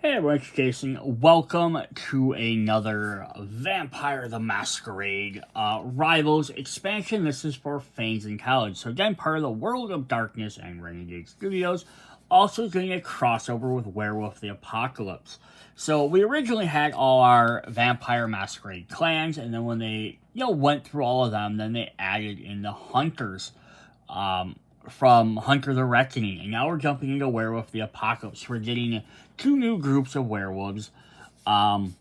Hey everyone, it's Jason. Welcome to another Vampire the Masquerade Rivals expansion. This is for Fangs Talons. So again, part of the World of Darkness and Renegade Studios. Also doing a crossover with Werewolf The Apocalypse. So we originally had all our Vampire Masquerade clans, and then when they went through all of them, then they added in the Hunters. From Hunter the Reckoning, and now we're jumping into Werewolf the Apocalypse. We're getting two new groups of werewolves, and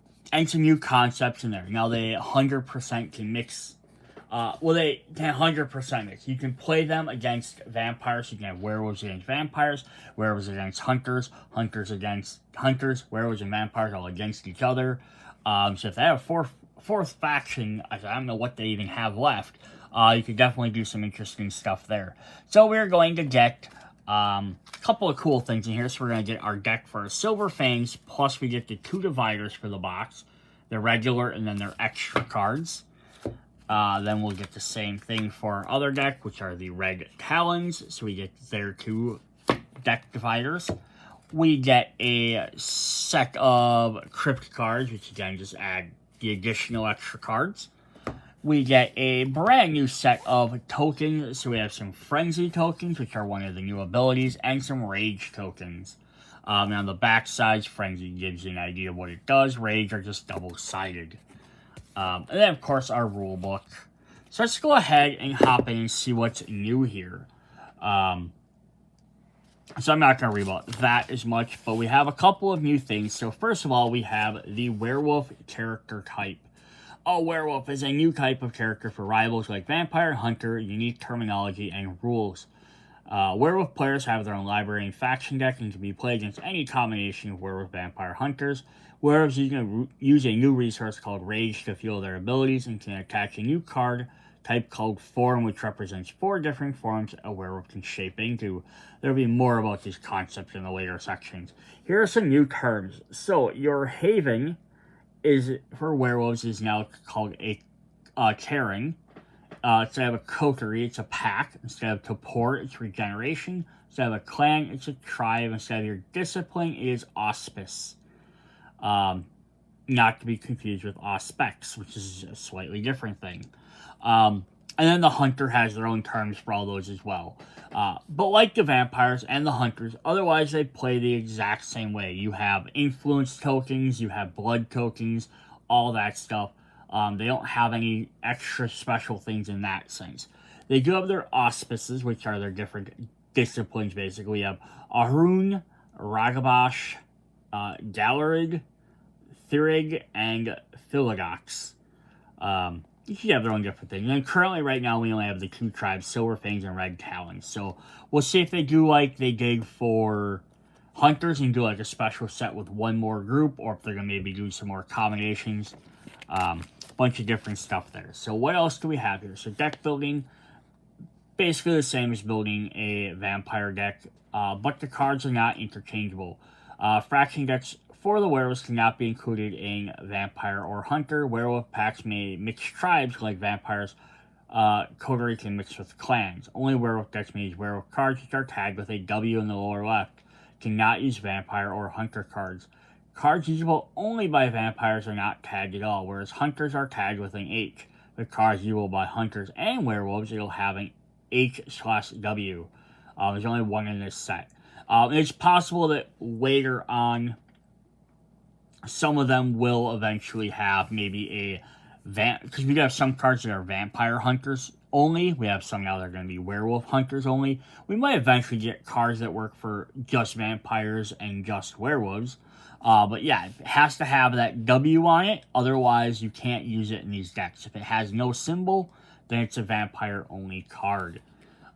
some new concepts in there. Now they 100% can mix. They can 100% mix. You can play them against vampires. You can have werewolves against vampires, werewolves against hunters, hunters against hunters, werewolves and vampires all against each other. So if they have a fourth faction, I don't know what they even have left. You could definitely do some interesting stuff there. So we're going to get a couple of cool things in here. So we're going to get our deck for Silver Fangs, plus we get the two dividers for the box. They're regular, and then they're extra cards. Then we'll get the same thing for our other deck, which are the Red Talons. So we get their two deck dividers. We get a set of Crypt cards, which again just add the additional extra cards. We get a brand new set of tokens. So we have some Frenzy tokens, which are one of the new abilities, and some Rage tokens. And on the back side, Frenzy gives you an idea of what it does. Rage are just double-sided. And then, of course, our rule book. So let's go ahead and hop in and see what's new here. So I'm not going to read about that as much, but we have a couple of new things. So first of all, we have the werewolf character type. A werewolf is a new type of character for rivals like Vampire, Hunter, unique terminology, and rules. Werewolf players have their own library and faction deck and can be played against any combination of werewolf, vampire, hunters. Werewolves use a new resource called Rage to fuel their abilities and can attach a new card type called Form, which represents 4 different forms a werewolf can shape into. There will be more about these concepts in the later sections. Here are some new terms. So, your Haven is for werewolves is now called a caring. Instead of a coterie, it's a pack. Instead of Topor, it's regeneration. Instead of a clan, it's a tribe. Instead of your discipline, it is auspice. Not to be confused with auspex, which is a slightly different thing. And then the hunter has their own terms for all those as well. But like the vampires and the hunters, otherwise they play the exact same way. You have influence tokens, you have blood tokens, all that stuff. They don't have any extra special things in that sense. They do have their auspices, which are their different disciplines, basically. You have Ahroun, Ragabash, Galarid, Thirig, and Philogox. You have their own different things. And currently, right now, we only have the two tribes, Silver Fangs and Red Talons. So we'll see if they do like they did for Hunters and do like a special set with one more group, or if they're going to maybe do some more combinations. Bunch of different stuff there. So what else do we have here? So deck building, basically the same as building a vampire deck, but the cards are not interchangeable. Fraction decks for the werewolves cannot be included in vampire or hunter. Werewolf packs may mix tribes like vampires. Coterie can mix with clans. Only werewolf decks may use werewolf cards, which are tagged with a W in the lower left. Cannot use vampire or hunter cards. Cards usable only by vampires are not tagged at all, whereas hunters are tagged with an H. The cards usable by hunters and werewolves, it'll have an H/W. There's only one in this set. It's possible that later on, some of them will eventually have maybe because we have some cards that are vampire hunters only. We have some now that are going to be werewolf hunters only. We might eventually get cards that work for just vampires and just werewolves. But yeah, it has to have that W on it. Otherwise, you can't use it in these decks. If it has no symbol, then it's a vampire only card.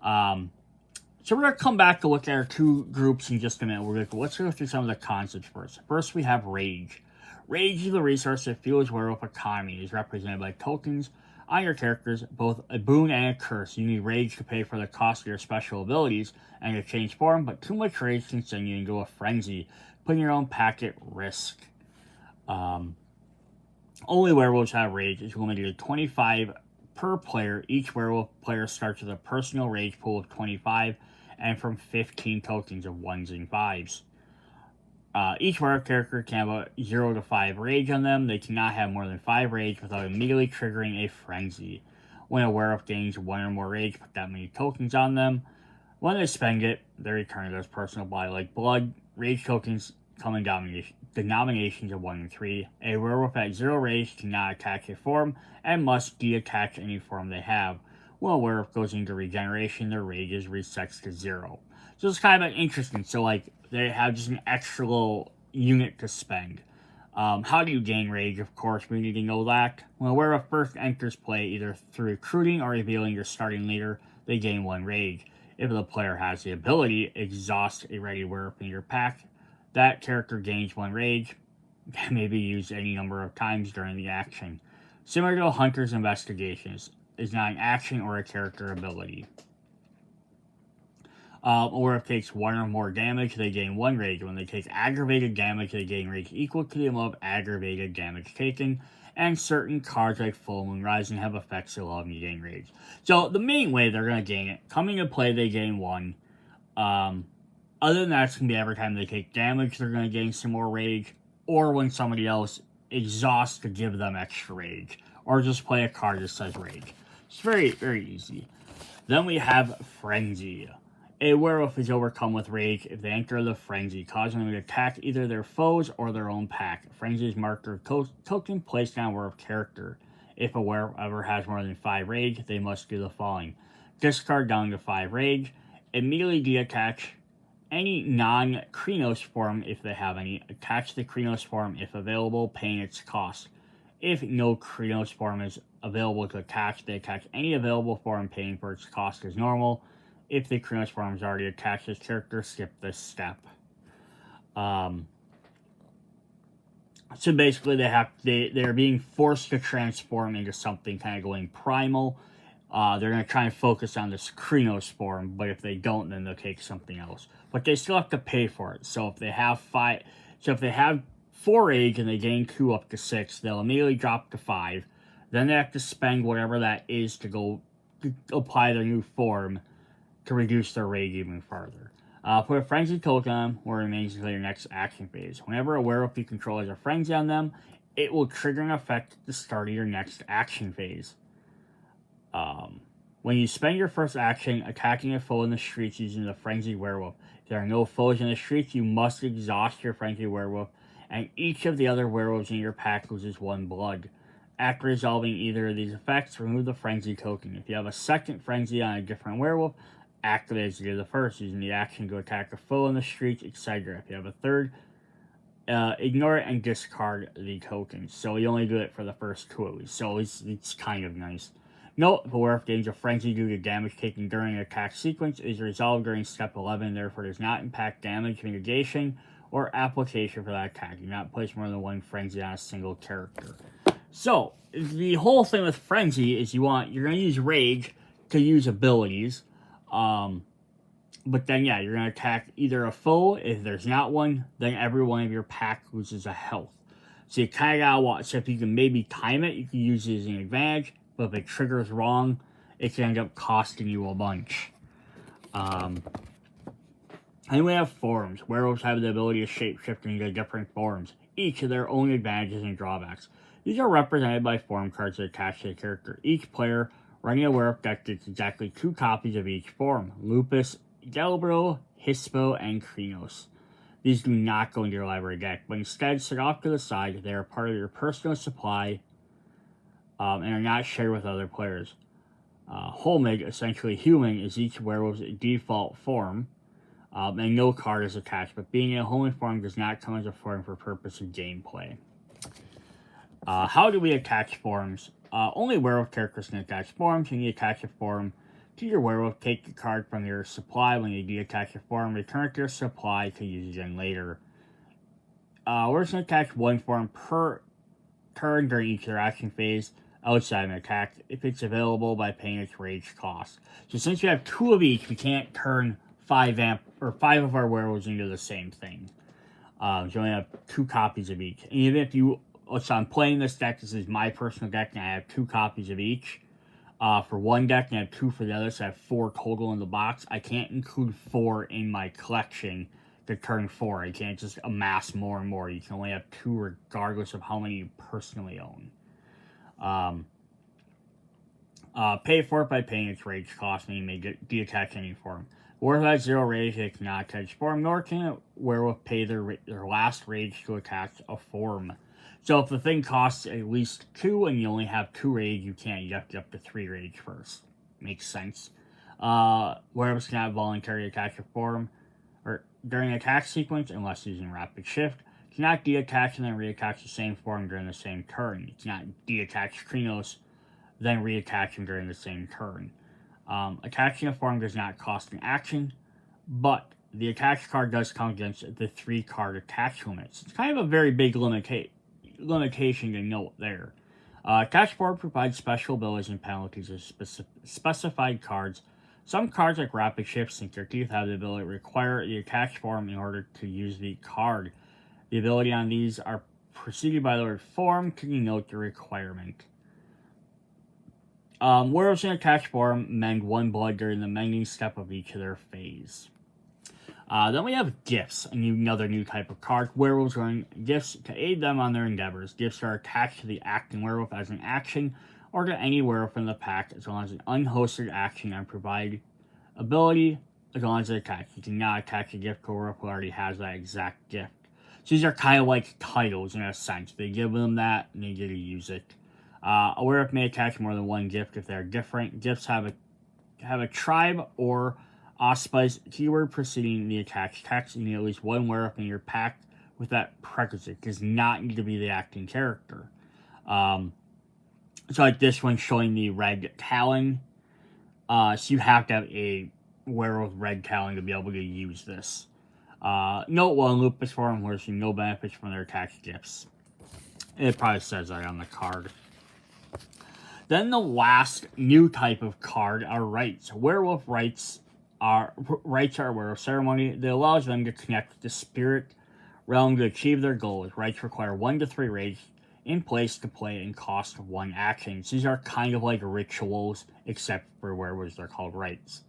So we're going to come back to look at our two groups in just a minute. Let's go through some of the concepts first. First, we have Rage. Rage is the resource that fuels werewolf economy. It is represented by tokens on your characters, both a boon and a curse. You need Rage to pay for the cost of your special abilities and to change form, but too much Rage can send you into a frenzy, putting your own pack at risk. Only werewolves have Rage. It's limited to 25 per player. Each werewolf player starts with a personal Rage pool of 25 and from 15 tokens of 1s and 5s. Each werewolf character can have a 0 to 5 rage on them. They cannot have more than 5 rage without immediately triggering a frenzy. When a werewolf gains 1 or more rage, put that many tokens on them. When they spend it, they return it as personal body like blood. Rage tokens come in denominations of 1 and 3. A werewolf at 0 rage cannot attach a form and must detach any form they have. When a werewolf goes into regeneration, their rage is resets to 0. So it's kind of interesting. So like they have just an extra little unit to spend. How do you gain rage? Of course, we need to know that. When a werewolf first enters play, either through recruiting or revealing your starting leader, they gain 1 rage. If the player has the ability, exhaust a ready werewolf in your pack, that character gains 1 rage. Can may be used any number of times during the action. Similar to a hunter's investigations, is not an action or a character ability. Or if it takes 1 or more damage, they gain 1 rage. When they take aggravated damage, they gain rage equal to the amount of aggravated damage taken. And certain cards like Full Moon Rising have effects that allow them to gain rage. So the main way they're going to gain it, coming into play, they gain 1. Other than that, it's going to be every time they take damage, they're going to gain some more rage. Or when somebody else exhausts to give them extra rage. Or just play a card that says rage. It's very, very easy. Then we have Frenzy. A werewolf is overcome with rage if they enter the frenzy, causing them to attack either their foes or their own pack. Frenzy is marked with token placed on a werewolf character. If a werewolf ever has more than 5 rage, they must do the following. Discard down to 5 rage, immediately detach any non-Krenos form if they have any, attach the Krenos form if available, paying its cost. If no Krenos form is available to attach, they attach any available form paying for its cost as normal. If the Krenos form is already attached to this character, skip this step. So basically, they're being forced to transform into something kind of going primal. They're going to try and focus on this Krenos form, but if they don't, then they'll take something else. But they still have to pay for it. So if they have 4 rage and they gain 2 up to 6, they'll immediately drop to 5. Then they have to spend whatever that is to go to apply their new form to reduce their rage even further. Put a frenzy token on them where it remains until your next action phase. Whenever a werewolf you control has a frenzy on them, it will trigger an effect at the start of your next action phase. When you spend your first action attacking a foe in the streets using the frenzy werewolf, if there are no foes in the streets, you must exhaust your frenzy werewolf, and each of the other werewolves in your pack loses 1 blood. After resolving either of these effects, remove the frenzy token. If you have a second frenzy on a different werewolf, activate as you did the first, using the action to attack a foe in the streets, etc. If you have a third, ignore it and discard the tokens. So you only do it for the first 2 at least. So it's kind of nice. Note, if a werewolf gains a frenzy due to damage taken during an attack sequence, is resolved during step 11, therefore does not impact damage mitigation or application for that attack. Do not place more than 1 frenzy on a single character. So the whole thing with frenzy is you're going to use rage to use abilities. But then, yeah, you're going to attack either a foe. If there's not one, then every one of your pack loses a health. So you kind of got to watch. So if you can maybe time it, you can use it as an advantage. But if it triggers wrong, it can end up costing you a bunch. And we have forms. Werewolves have the ability to shapeshift into different forms, each of their own advantages and drawbacks. These are represented by form cards that attach to the character. Each player running a werewolf deck gets exactly 2 copies of each form: Lupus, Delbro, Hispo, and Krenos. These do not go into your library deck, but instead sit off to the side. They are part of your personal supply and are not shared with other players. Holmig, essentially human, is each werewolf's default form, and no card is attached, but being in a human form does not come as a form for purpose of gameplay. How do we attach forms? Only werewolf characters can attach forms. When you attach a form to your werewolf, take the card from your supply. When you detach a form, return it to your supply to use again later. We're just going to attach 1 form per turn during each of their action phase outside of an attack if it's available by paying its rage cost. So since you have 2 of each, we can't turn 5 of our werewolves into the same thing. So you only have 2 copies of each. And even if you... So I'm playing this deck. This is my personal deck, and I have 2 copies of each. For one deck, and I have 2 for the other, so I have 4 total in the box. I can't include 4 in my collection to turn 4. You can't just amass more and more. You can only have 2 regardless of how many you personally own. Pay for it by paying its rage cost, and you may detach any form. Werewolf has 0 rage, it cannot attach form, nor can a werewolf pay their last rage to attach a form. So if the thing costs at least 2 and you only have 2 rage, you can't. You have to get up to 3 rage first. Makes sense. Werewolves cannot voluntarily attach a form or during an attack sequence unless using rapid shift. Cannot deattach and then reattach the same form during the same turn. You cannot deattach Krinos, then reattach him during the same turn. Attaching a form does not cost an action, but the attach card does count against the 3 card attach limits. It's kind of a very big limitation to note there. Attach form provides special abilities and penalties of specified cards. Some cards like Rapid Shift, Sink Your Teeth have the ability to require the attach form in order to use the card. The ability on these are preceded by the word form to denote the requirement. Werewolves in attached form mend 1 blood during the mending step of each of their phase. Then we have gifts, another new type of card. Werewolves earn gifts to aid them on their endeavors. Gifts are attached to the acting werewolf as an action, or to any werewolf in the pack as long as an unhosted action and provide ability as long as it attacks. You cannot attach a gift to a werewolf who already has that exact gift. So these are kind of like titles in a sense. They give them that and they get to use it. A werewolf may attach more than 1 gift if they're different. Gifts have a tribe or auspice keyword preceding the attached text. You need at least 1 werewolf in your pack with that prerequisite. It does not need to be the acting character. So like this one showing the Red Talon. So you have to have a werewolf Red Talon to be able to use this. Note 1, Lupus form will receive no benefits from their attached gifts. It probably says that on the card. Then the last new type of card are rites. Werewolf rites are a werewolf ceremony that allows them to connect with the spirit realm to achieve their goals. Rites require 1 to 3 rage in place to play and cost 1 action. So these are kind of like rituals, except for werewolves they're called rites.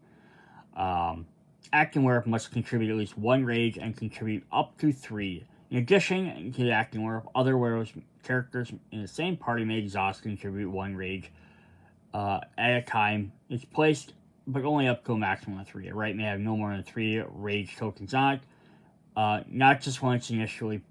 Acting werewolf must contribute at least 1 rage and contribute up to 3. In addition to the acting werewolf, other werewolf characters in the same party may exhaust and contribute 1 rage at a time. It's placed, but only up to a maximum of 3. A rite may have no more than 3 rage tokens on it. Not just when it's initially,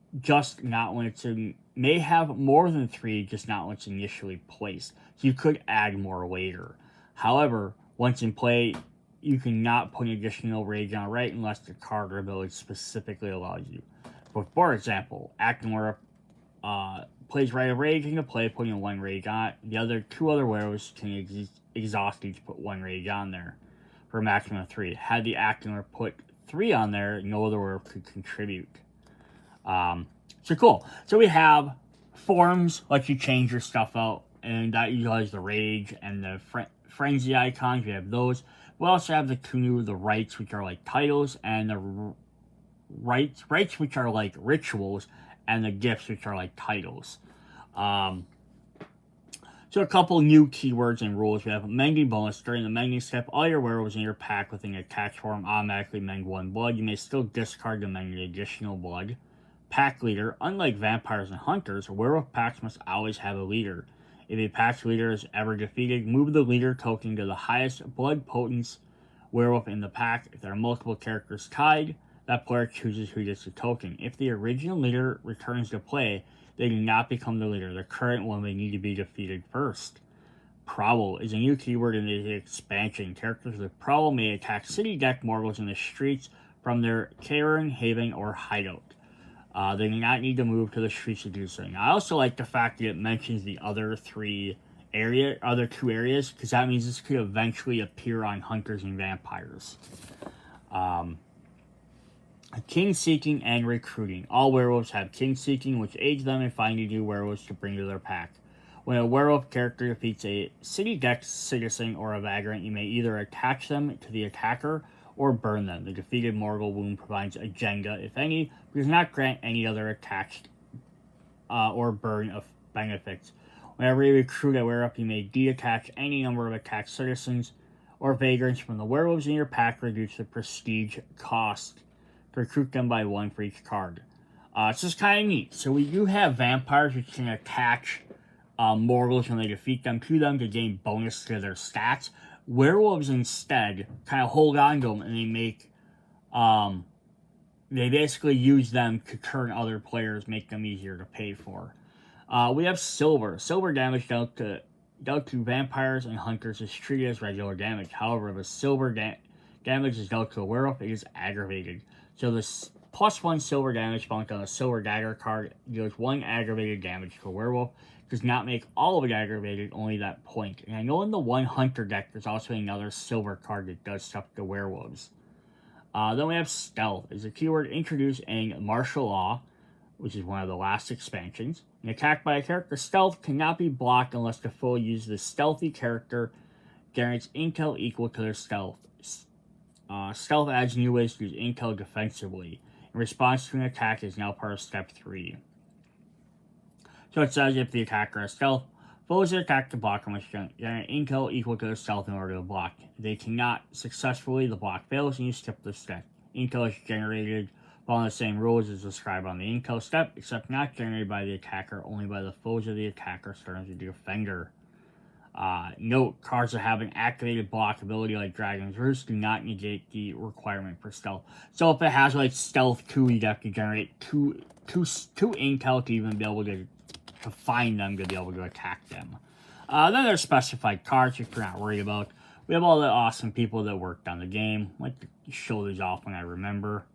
may have more than 3, just not when it's initially placed. So you could add more later. However, once in play, you cannot put an additional rage on a rite unless the card or ability specifically allows you. But for example, acting werewolf plays Rite of Rage into play, putting 1 rage on it. The other 2 other werewolves can exhaust each, put 1 rage on there for a maximum of 3. Had the acting werewolf put 3 on there, no other werewolf could contribute. So cool. So we have forms, let you change your stuff out, and that utilizes the rage and the frenzy icons. We have those. We also have the 2 new, the rites, which are like titles, and the rites which are like rituals, and the gifts which are like titles. So a couple new keywords and rules. We have a mending bonus. During the mending step, all your werewolves in your pack within attached form automatically mend 1 blood. You may still discard to mend additional blood. Pack leader. Unlike vampires and hunters, werewolf packs must always have a leader. If a pack's leader is ever defeated, move the leader token to the highest blood potence werewolf in the pack. If there are multiple characters tied, that player chooses who gets the token. If the original leader returns to play, they do not become the leader. The current one may need to be defeated first. Prowl is a new keyword in the expansion. Characters with Prowl may attack city deck mortals in the streets from their cavern, haven, or hideout. They do not need to move to the streets to do so. Now, I also like the fact that it mentions the other 2 areas, because that means this could eventually appear on hunters and vampires. King Seeking and Recruiting. All werewolves have King Seeking, which aids them in finding new werewolves to bring to their pack. When a werewolf character defeats a city deck citizen or a vagrant, you may either attach them to the attacker or burn them. The defeated mortal wound provides agenda, if any, but does not grant any other attached or burn of benefits. Whenever you recruit a werewolf, you may deattach any number of attacked citizens or vagrants from the werewolves in your pack, reduce the prestige cost. to recruit them by 1 for each card. It's just kind of neat. So we do have vampires which can attach mortals when they defeat them to gain bonus to their stats. Werewolves instead kind of hold on to them and they make they basically use them to turn other players, make them easier to pay for. We have silver. Silver damage dealt to vampires and hunters is treated as regular damage. However, if a silver damage is dealt to a werewolf, it is aggravated. So this +1 silver damage bounce on a silver dagger card deals 1 aggravated damage to a werewolf. Does not make all of it aggravated, only that point. And I know in the 1 hunter deck, there's also another silver card that does stuff to werewolves. Then we have stealth. Is a keyword introduced in martial law, which is one of the last expansions. An attack by a character stealth cannot be blocked unless the foe uses the stealthy character guarantees intel equal to their stealth. Stealth adds new ways to use intel defensively. In response to an attack is now part of step 3. So it says if the attacker has stealth, foes that attack the blocker must generate intel equal to their stealth in order to block. If they cannot successfully, the block fails and you skip the step. Intel is generated following the same rules as described on the intel step, except not generated by the attacker, only by the foes of the attacker starting to the defender. Note, cards that have an activated block ability like Dragon's Roost do not negate the requirement for stealth. So if it has like stealth 2, you'd have to generate two intel to even be able to find them, to be able to attack them. Then there's specified cards if you're not worried about. We have all the awesome people that worked on the game. I like to show these off when I remember.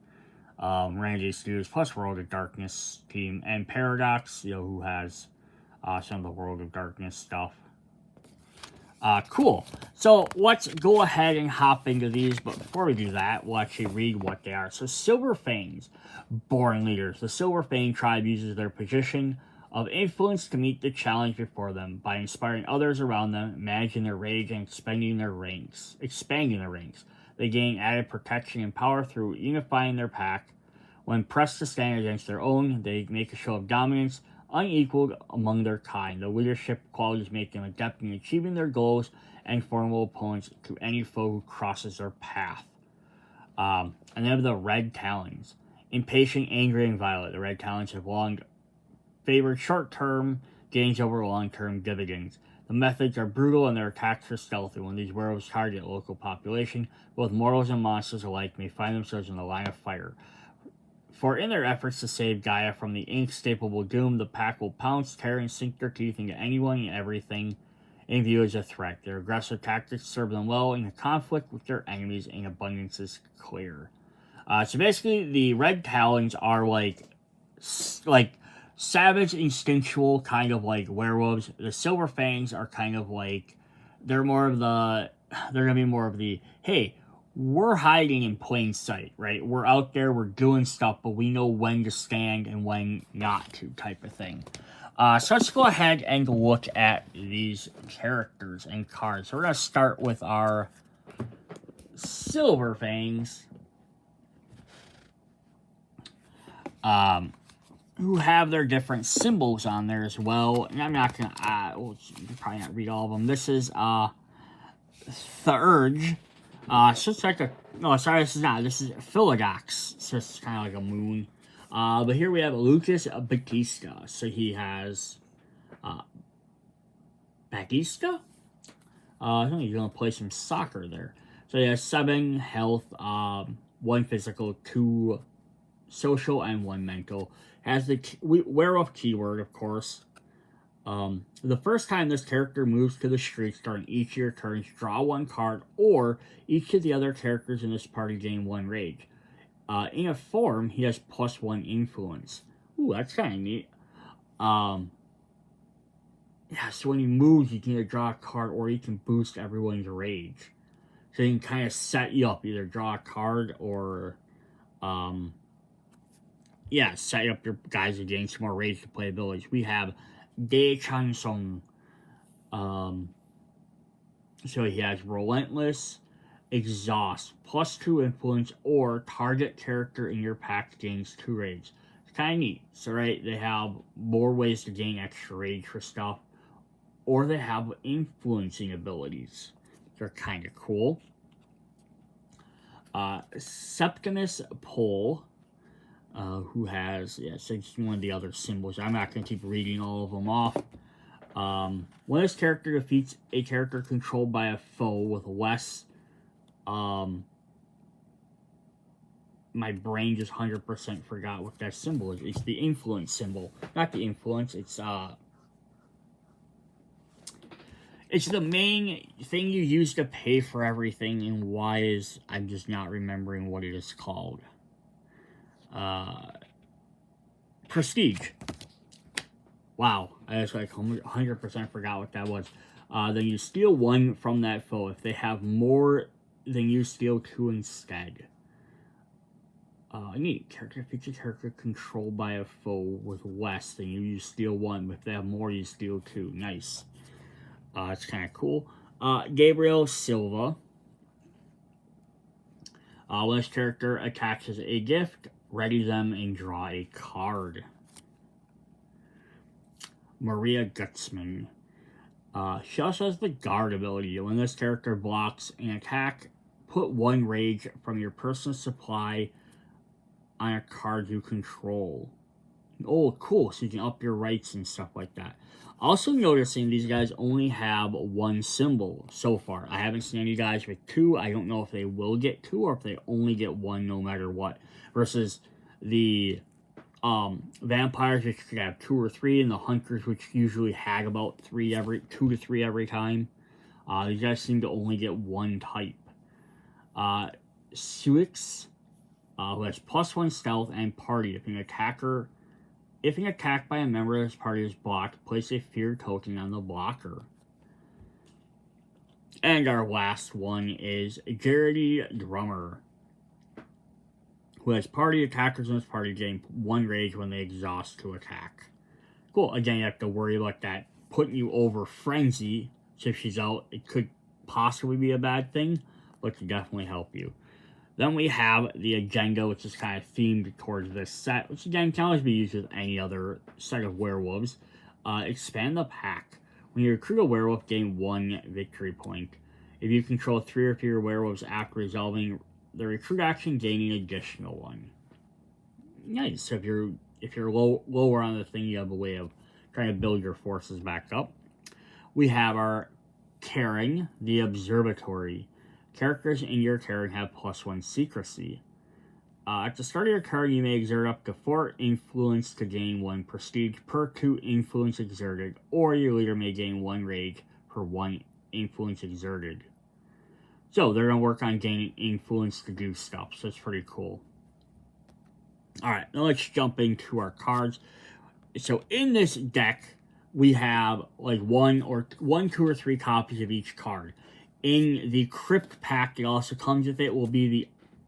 Randy Studios plus World of Darkness team, and Paradox, who has some of the World of Darkness stuff. Cool. So let's go ahead and hop into these, but before we do that, we'll actually read what they are. So Silver Fangs, born leaders. The Silver Fang tribe uses their position of influence to meet the challenge before them by inspiring others around them, managing their rage, and expanding their ranks. They gain added protection and power through unifying their pack. When pressed to stand against their own, they make a show of dominance, unequaled among their kind. The leadership qualities make them adept in achieving their goals and formidable opponents to any foe who crosses their path. And they have the Red Talons. Impatient, angry, and violent, the Red Talons have long favored short-term gains over long-term dividends. The methods are brutal and their attacks are stealthy. When these werewolves target local population, both mortals and monsters alike may find themselves in the line of fire. For in their efforts to save Gaia from the inescapable doom, the pack will pounce, tear, and sink their teeth into anyone and everything in view as a threat. Their aggressive tactics serve them well in a conflict with their enemies, and abundance is clear. So basically, the Red Talons are like savage, instinctual, kind of like werewolves. The Silver Fangs are kind of like, they're gonna be more of the, hey, we're hiding in plain sight, right? We're out there, we're doing stuff, but we know when to stand and when not to, type of thing. So let's go ahead and look at these characters and cards. So we're gonna start with our Silver Fangs. Who have their different symbols on there as well. And I'm not going to, we'll probably not read all of them. This is, Thurge. So it's like this is Philodox. So it's kind of like a moon. But here we have Lucas Batista. So he has, Batista? I think he's going to play some soccer there. So he has 7 health, 1 physical, 2 social, and 1 mental. Has the werewolf keyword, of course. The first time this character moves to the streets during each of your turns, draw 1 card, or each of the other characters in this party gain 1 rage. In a form, he has +1 influence. Ooh, that's kind of neat. Yeah, so when he moves, you can either draw a card, or you can boost everyone's rage. So he can kind of set you up, either draw a card, or set up your guys to gain some more rage to play abilities. We have De Chansong. So he has Relentless, Exhaust, +2 influence, or target character in your pack gains 2 rage. It's kind of neat. So, right, they have more ways to gain extra rage for stuff, or they have influencing abilities. They're kind of cool. Septimus Pole. who has, yeah, so it's one of the other symbols. I'm not going to keep reading all of them off. When this character defeats a character controlled by a foe with less, my brain just 100% forgot what that symbol is. It's the influence symbol. Not the influence, it's the main thing you use to pay for everything, and why is, I'm just not remembering what it is called. Prestige. Wow, I just like 100% forgot what that was. Then you steal one from that foe. If they have more, then you steal two instead. Neat. Character feature character controlled by a foe with less, then you steal one. But if they have more, you steal two. Nice. It's kind of cool. Gabriel Silva. When this character attaches a gift, ready them and draw a card. Maria Gutzman. She also has the guard ability. When this character blocks an attack, put one rage from your personal supply on a card you control. Oh, cool. So you can up your rights and stuff like that. Also noticing these guys only have one symbol so far. I haven't seen any guys with two. I don't know if they will get two or if they only get one no matter what. Versus the vampires, which could have two or three, and the hunters, which usually had about two to three every time. These guys seem to only get one type. Suix, who has +1 stealth and party. If an attack by a member of this party is blocked, place a fear token on the blocker. And our last one is Jaredy Drummer, who has party. Attackers in this party gain one rage when they exhaust to attack. Cool. Again, you have to worry about that putting you over frenzy. So if she's out, it could possibly be a bad thing, but can definitely help you. Then we have the agenda, which is kind of themed towards this set, which again can always be used with any other set of werewolves. Expand the pack. When you recruit a werewolf, gain 1 victory point. If you control 3 or fewer werewolves after resolving the recruit action, gain an additional 1. Nice. So if you're lower on the thing, you have a way of trying to build your forces back up. We have our Caring, the Observatory. Characters in your caring have +1 secrecy. At the start of your turn, you may exert up to 4 influence to gain 1 prestige per 2 influence exerted, or your leader may gain 1 rage per 1 influence exerted. So they're going to work on gaining influence to do stuff, so it's pretty cool. Alright, now let's jump into our cards. So in this deck, we have like 1, 2, or 3 copies of each card. In the Crypt pack, it also comes with it, will be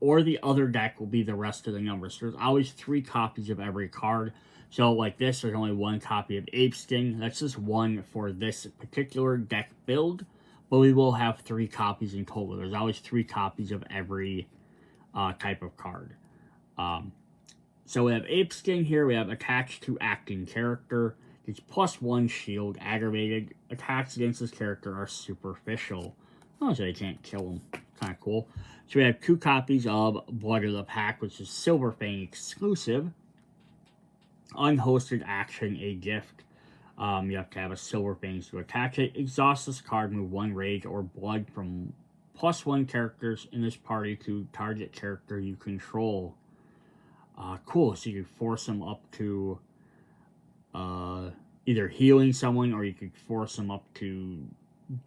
the other deck will be the rest of the numbers. So there's always 3 copies of every card. So like this, there's only 1 copy of Apeskin. That's just 1 for this particular deck build. But we will have 3 copies in total. There's always 3 copies of every type of card. So we have Apeskin here. We have attached to acting character. It's +1 shield. Aggravated. Attacks against this character are superficial. Oh, so they can't kill him. Kind of cool. So we have 2 copies of Blood of the Pack, which is Silver Fang exclusive. Unhosted action, a gift. You have to have a Silver Fang to attach it. Exhaust this card, move 1 rage or blood from +1 characters in this party to target character you control. Cool. So you can force them up to either healing someone, or you could force them up to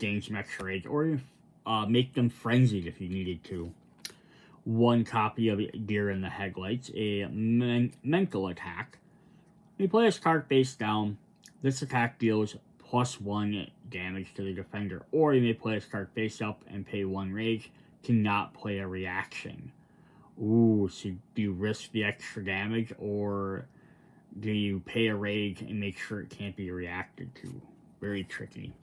gain some extra rage, or make them frenzied if you needed to. 1 copy of Deer in the Headlights, a mental attack. When you play this card face down, this attack deals +1 damage to the defender, or you may play this card face up and pay 1 rage to not play a reaction. Ooh, so do you risk the extra damage, or do you pay a rage and make sure it can't be reacted to? Very tricky.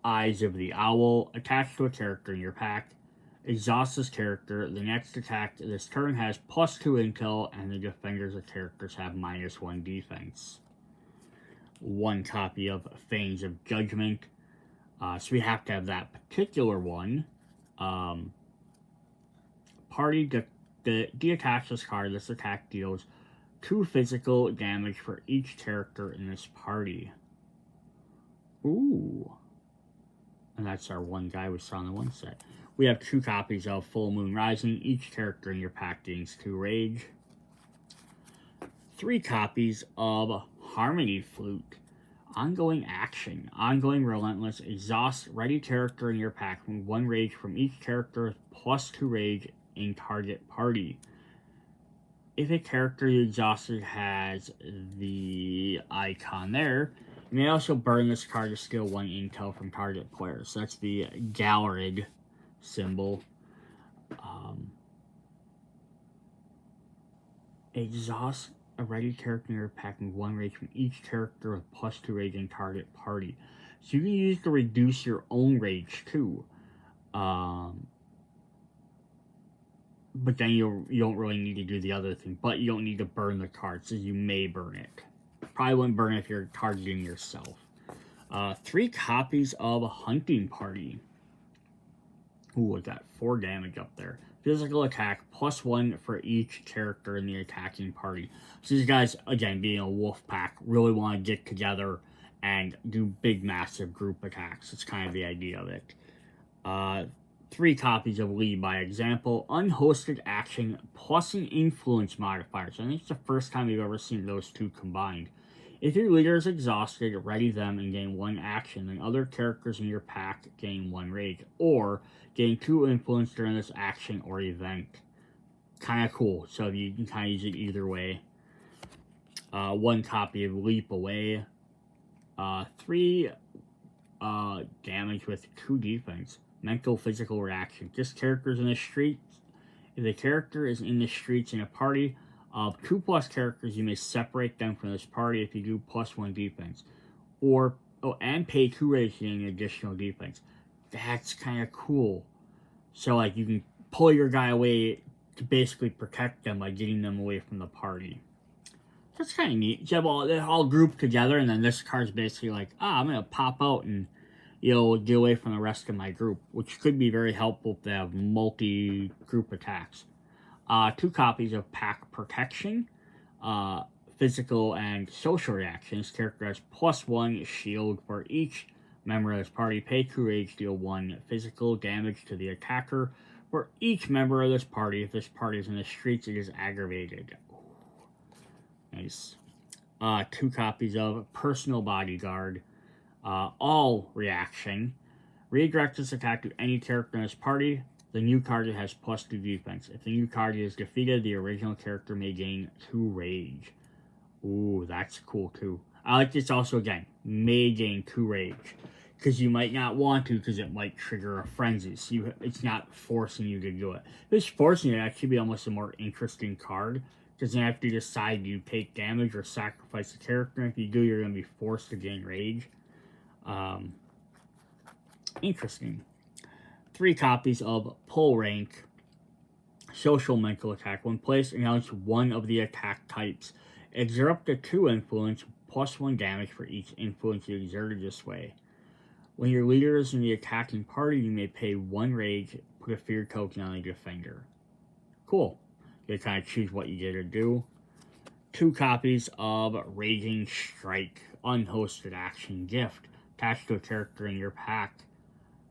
Eyes of the Owl. Attached to a character in your pack. Exhaust this character. The next attack this turn has +2 intel, and the defenders of characters have -1 defense. 1 copy of Fangs of Judgment. So we have to have that particular one. Party detach this card. This attack deals 2 physical damage for each character in this party. Ooh. And that's our one guy we saw in the one set. We have 2 copies of Full Moon Rising. Each character in your pack gains 2 rage. 3 copies of Harmony Flute. Ongoing action. Ongoing relentless. Exhaust ready character in your pack. 1 rage from each character plus 2 rage in target party. If a character you exhausted has the icon there, you may also burn this card to steal 1 intel from target player. So that's the Galarid symbol. Exhaust a ready character in your pack with 1 rage from each character with plus 2 rage in target party. So you can use to reduce your own rage too. But then you don't really need to do the other thing. But you don't need to burn the card, so you may burn it. Probably wouldn't burn it if you're targeting yourself. 3 copies of Hunting Party. Ooh, we got 4 damage up there. Physical attack, plus 1 for each character in the attacking party. So these guys, again, being a wolf pack, really want to get together and do big, massive group attacks. It's kind of the idea of it. 3 copies of Lead by Example. Unhosted action, plus an influence modifier. So I think it's the first time we've ever seen those 2 combined. If your leader is exhausted, ready them and gain 1 action, then other characters in your pack gain 1 rage, or gain 2 influence during this action or event. Kind of cool, so you can kind of use it either way. 1 copy of Leap Away. 3 damage with 2 defense. Mental Physical Reaction. This character's in the streets. If the character is in the streets in a party of 2+ characters, you may separate them from this party if you do plus 1 defense. And pay 2 rage to gain additional defense. That's kind of cool. So, like, you can pull your guy away to basically protect them by getting them away from the party. That's kind of neat. So, they're all grouped together, and then this card's basically like, I'm going to pop out and, get away from the rest of my group, which could be very helpful if they have multi-group attacks. 2 copies of Pack Protection. Physical and social reactions. Character has plus 1 shield for each member of this party. Pay 2 rage, deal 1 physical damage to the attacker. For each member of this party, if this party is in the streets, it is aggravated. Nice. 2 copies of Personal Bodyguard. All reaction. Redirect this attack to any character in this party. The new card has plus 2 defense. If the new card is defeated, the original character may gain 2 rage. Ooh, that's cool too. I like this also, again, may gain 2 rage. Because you might not want to, because it might trigger a frenzy. So it's not forcing you to do it. If it's forcing you, it actually be almost a more interesting card. Because you have to decide, do you take damage or sacrifice the character? If you do, you're going to be forced to gain rage. Interesting. 3 copies of Pull Rank. Social Mental Attack. When placed against one of the attack types, exert up to 2 influence, plus 1 damage for each influence you exerted this way. When your leader is in the attacking party, you may pay 1 rage, put a fear token on the defender. Cool. You kind of choose what you get to do. 2 copies of Raging Strike. Unhosted action gift. Attached to a character in your pack.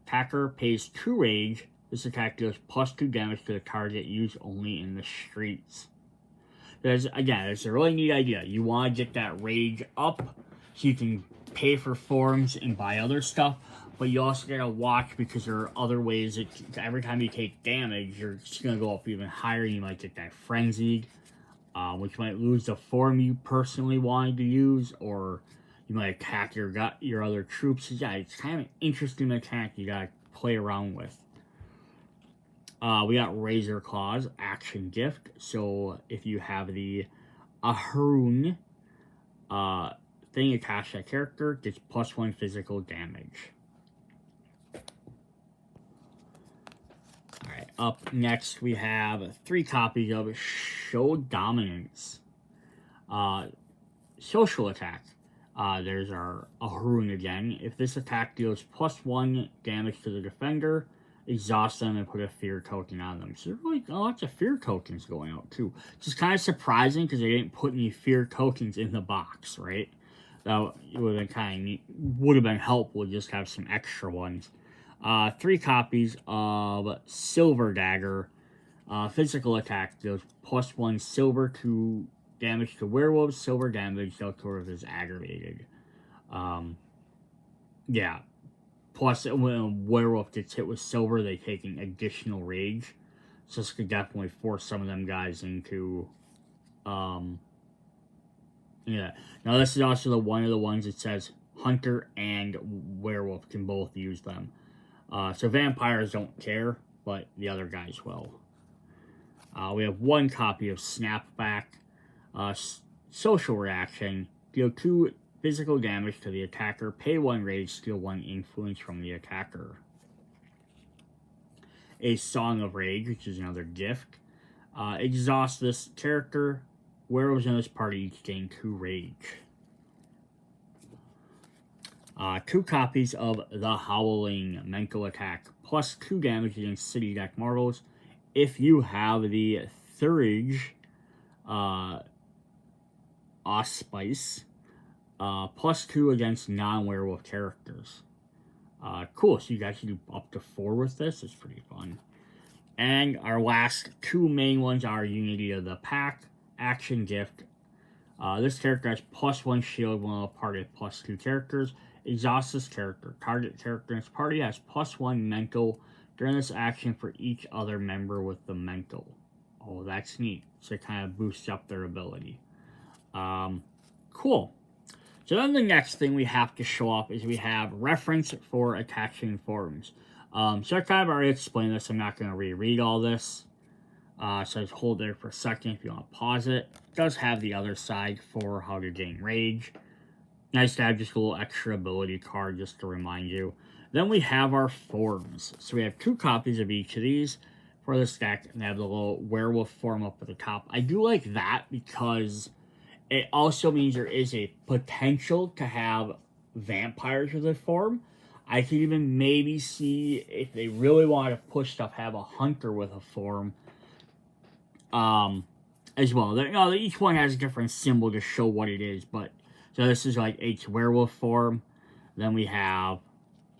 Attacker pays 2 rage. This attack deals plus 2 damage to the target used only in the streets. Again, it's a really neat idea. You want to get that rage up so you can pay for forms and buy other stuff, but you also gotta watch because there are other ways that every time you take damage, you're just gonna go up even higher. You might get that frenzied, which might lose the form you personally wanted to use, or you might attack your other troops. Yeah, it's kind of an interesting mechanic you gotta play around with. We got Razor Claws, action gift. So if you have the Ahroon thing attached to that character, gets plus 1 physical damage. Alright, up next we have 3 copies of Show Dominance. Social attack. There's our Ahroon again. If this attack deals plus 1 damage to the defender, exhaust them, and put a fear token on them. So there's really lots of fear tokens going out too. Which is kind of surprising because they didn't put any fear tokens in the box, right? That would have been kind of neat. Would have been helpful to just have some extra ones. 3 copies of Silver Dagger. Physical attack deals +1 silver to damage to werewolves. Silver damage dealt to is aggravated. Yeah. Plus, when a werewolf gets hit with silver, they take an additional rage. So this could definitely force some of them guys into, yeah. Now this is also one of the ones that says hunter and werewolf can both use them. So vampires don't care, but the other guys will. We have 1 copy of Snapback. Social reaction. Deal 2 physical damage to the attacker. Pay 1 rage, steal 1 influence from the attacker. A Song of Rage, which is another gift. Exhaust this character. Werewolves in this party each gain 2 rage. 2 copies of The Howling Mental Attack. +2 damage against city deck mortals. If you have the Thurge Auspice, +2 against non-werewolf characters. Cool, so you guys can do up to 4 with this. It's pretty fun. And our last 2 main ones are Unity of the Pack, Action Gift. This character has +1 shield when a party of +2 characters. Exhaust this character. Target character in its party has +1 mental during this action for each other member with the mental. Oh, that's neat. So it kind of boosts up their ability. Cool. So then the next thing we have to show up is we have reference for attaching forms. So I kind of already explained this. I'm not going to reread all this. So just hold there for a second if you want to pause it. It does have the other side for how to gain rage. Nice to have just a little extra ability card just to remind you. Then we have our forms. So we have 2 copies of each of these for this deck, and they have the little werewolf form up at the top. I do like that because it also means there is a potential to have vampires with a form. I could even maybe see if they really want to push stuff, have a hunter with a form as well. Each one has a different symbol to show what it is, but so this is like H werewolf form. Then we have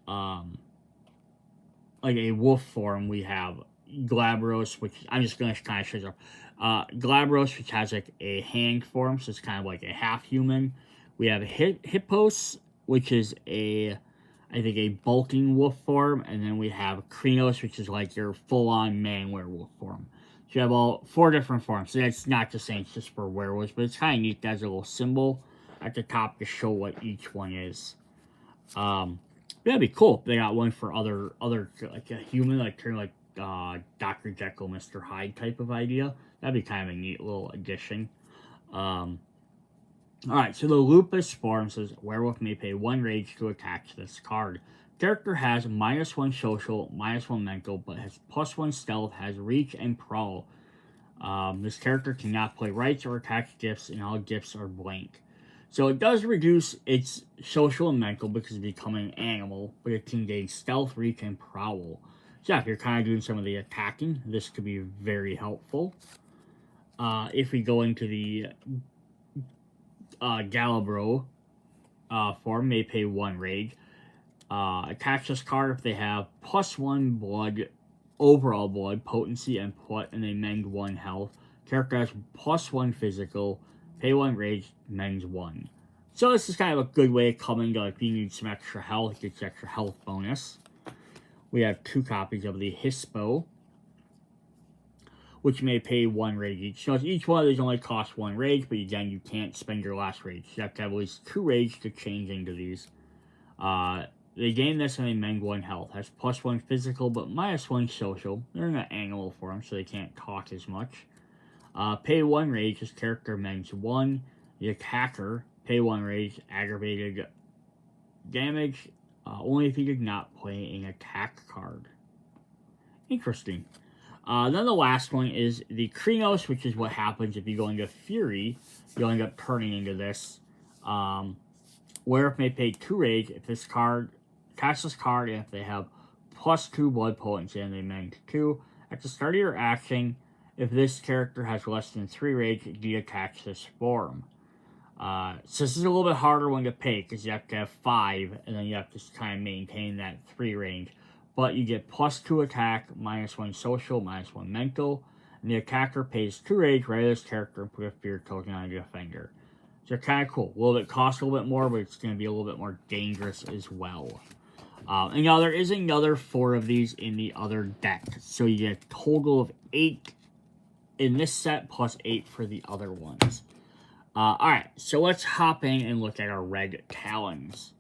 like a wolf form. We have Glabros, which I'm just going to kind of show you. Glabros, which has like a hand form, so it's kind of like a half human. We have Hippos, which is I think a bulking wolf form, and then we have Krinos, which is like your full-on man werewolf form. So you have all 4 different forms. So that's not just saying it's just for werewolves, but it's kind of neat. There's a little symbol at the top to show what each one is. That'd be cool. They got one for other like a human, like turn like Dr. Jekyll, Mr. Hyde type of idea. That'd be kind of a neat little addition. Alright, so the Lupus form says werewolf may pay 1 rage to attach this card. Character has -1 social, -1 mental, but has +1 stealth, has reach and prowl. This character cannot play rights or attach gifts, and all gifts are blank. So it does reduce its social and mental because it's becoming an animal, but it can gain stealth, reach, and prowl. So yeah, if you're kind of doing some of the attacking, this could be very helpful. If we go into the Galabro form, may pay 1 rage. Attach this card if they have +1 blood, overall blood, potency, and they mend 1 health. Character has +1 physical, pay 1 rage, mends 1. So this is kind of a good way of coming to, like, if you need some extra health, gets extra health bonus. We have 2 copies of the Hispo, which may pay 1 rage each. So each one of these only costs 1 rage, but again, you can't spend your last rage. You have to have at least 2 rage to change into these. They gain this and they mend 1 health. Has +1 physical, but -1 social. They're in an animal form, so they can't talk as much. Pay 1 rage, his character mends 1. The attacker, pay 1 rage, aggravated damage, only if he did not play an attack card. Interesting. Then the last one is the Krinos, which is what happens if you go into Fury. You'll end up turning into this. Werewolf may pay 2 rage if this card, cast this card, and if they have +2 blood potency and they mend 2. At the start of your action, if this character has less than 3 rage, it detacks this form. So this is a little bit harder one to pick because you have to have 5 and then you have to kind of maintain that 3 range. But you get +2 attack, -1 social, -1 mental, and the attacker pays 2 rage, ready this character, and put a fear token on the defender. So they're kind of cool. A little bit cost a little bit more, but it's going to be a little bit more dangerous as well. And now there is another 4 of these in the other deck. So you get a total of 8 in this set, plus 8 for the other ones. Alright, so let's hop in and look at our Red Talons.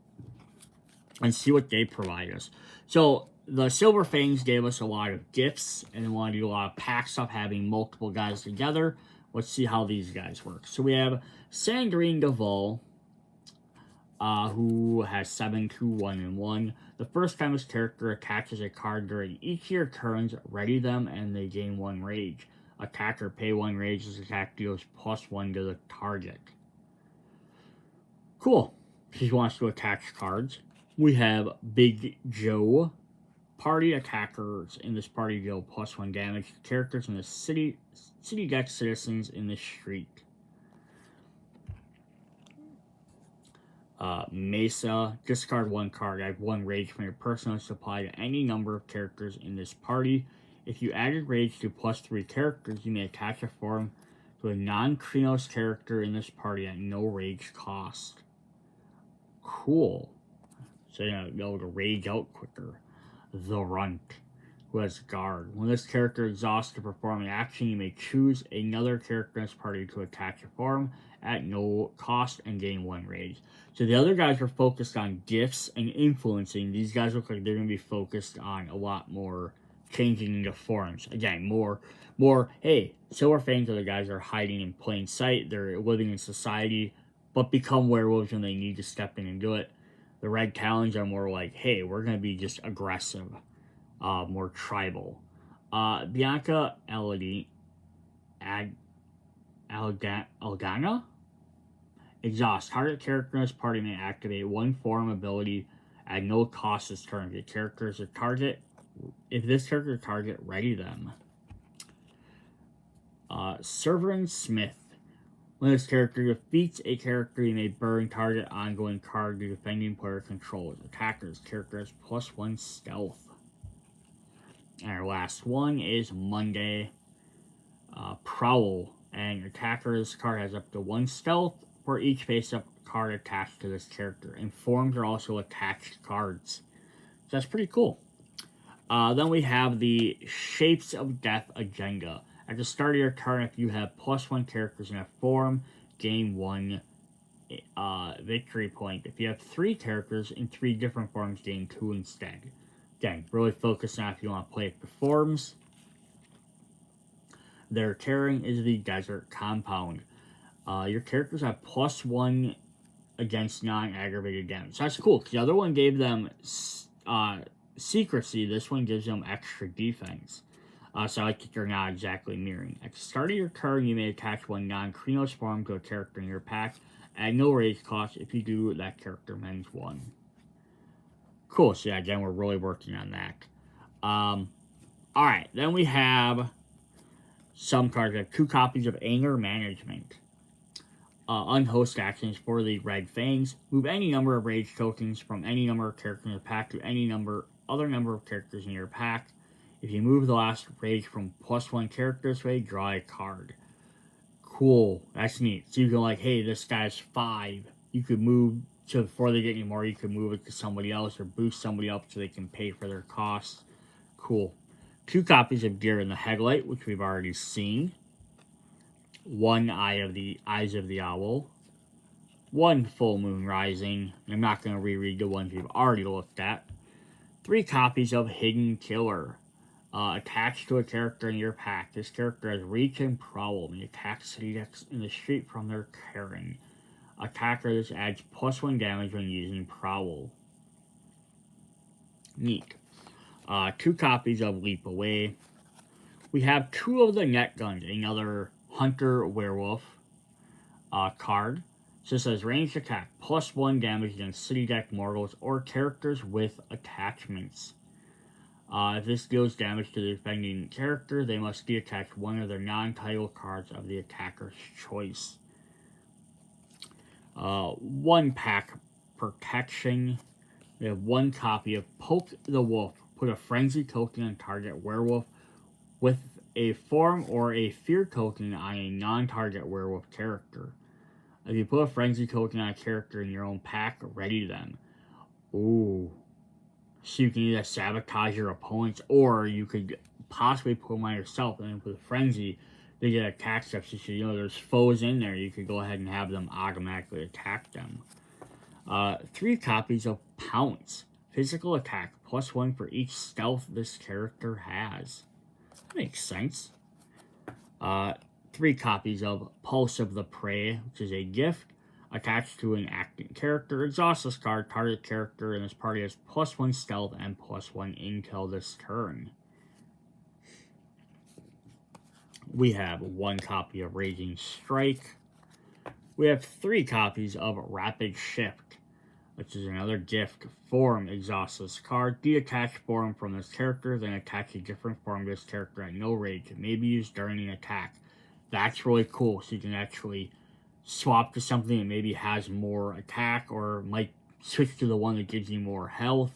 And see what they provide us. So, the Silver Fangs gave us a lot of gifts, and they want to do a lot of pack stuff, having multiple guys together. Let's see how these guys work. So we have Sandrine Duval, who has 7, 2, 1, and 1. The first time this character attaches a card during each of your turns, ready them, and they gain 1 rage. Attacker pay 1 rage, this attack deals +1 to the target. Cool. She wants to attach cards. We have Big Joe. Party attackers in this party deal +1 damage to characters in the city deck, citizens in the street. Mesa, discard 1 card. Add 1 rage from your personal supply to any number of characters in this party. If you added rage to +3 characters, you may attach a form to a non-Krenos character in this party at no rage cost. Cool. So you're able to rage out quicker. The Runt, who has guard. When this character exhausts to perform an action, you may choose another character in this party to attach a form at no cost and gain 1 rage. So the other guys are focused on gifts and influencing. These guys look like they're going to be focused on a lot more changing into forms. Again, more, hey, Silver Fangs are the guys that are hiding in plain sight. They're living in society, but become werewolves when they need to step in and do it. The Red Talons are more like, hey, we're going to be just aggressive, more tribal. Bianca Elodie, Algana? Exhaust. Target character in this party may activate 1 form ability at no cost this turn. If this character target, ready them. Severin Smith. When this character defeats a character, you may burn target ongoing card the defending player controls. Attacker's character has +1 stealth. And our last one is Monday. Prowl. And attacker's card has up to 1 stealth for each face-up card attached to this character. And forms are also attached cards. So that's pretty cool. Then we have the Shapes of Death agenda. At the start of your turn, if you have +1 characters in a form, gain 1 victory point. If you have 3 characters in 3 different forms, gain 2 instead. Again, really focus on if you want to play it the forms. Their terrain is the Desert Compound. Your characters have +1 against non-aggravated damage. So that's cool, because the other one gave them secrecy. This one gives them extra defense. So I think you're not exactly mirroring. At the start of your turn, you may attach 1 non-Krenos form to a character in your pack at no rage cost. If you do, that character mends 1. Cool, so yeah, again, we're really working on that. Alright, then we have some cards. We have 2 copies of Anger Management. Unhost actions for the Red Fangs. Move any number of rage tokens from any number of characters in the pack to any other number of characters in your pack. If you move the last rage from +1 characters way, draw a card. Cool. That's neat. So you can hey, this guy's 5. You could move to, before they get any more, you could move it to somebody else or boost somebody up so they can pay for their costs. Cool. 2 copies of Deer in the Headlight, which we've already seen. 1 Eyes of the Owl. 1 Full Moon Rising. I'm not going to reread the ones we've already looked at. 3 copies of Hidden Killer. Attached to a character in your pack. This character has reach and prowl and attacks city decks in the street from their caring. Attacker, this adds +1 damage when using prowl. Neat. 2 copies of Leap Away. We have 2 of the Net Guns, another Hunter Werewolf card. So it says ranged attack, +1 damage against city deck mortals or characters with attachments. If this deals damage to the defending character, they must deattach one of their non-title cards of the attacker's choice. 1 pack protection. We have 1 copy of Poke the Wolf. Put a frenzy token on target werewolf with a form or a fear token on a non-target werewolf character. If you put a frenzy token on a character in your own pack, ready them. Ooh. So you can either sabotage your opponents, or you could possibly put them on yourself, and then with a frenzy, they get attack steps. So you know there's foes in there, you could go ahead and have them automatically attack them. 3 copies of Pounce. Physical attack, +1 for each stealth this character has. That makes sense. 3 copies of Pulse of the Prey, which is a gift. Attached to an acting character. Exhaust this card. Target character in this party has +1 stealth and +1 intel this turn. We have 1 copy of Raging Strike. We have 3 copies of Rapid Shift, which is another gift. Form, exhaust this card. Deattach form from this character, then attach a different form to this character at no rage. It may be used during an attack. That's really cool, so you can actually swap to something that maybe has more attack, or might switch to the one that gives you more health.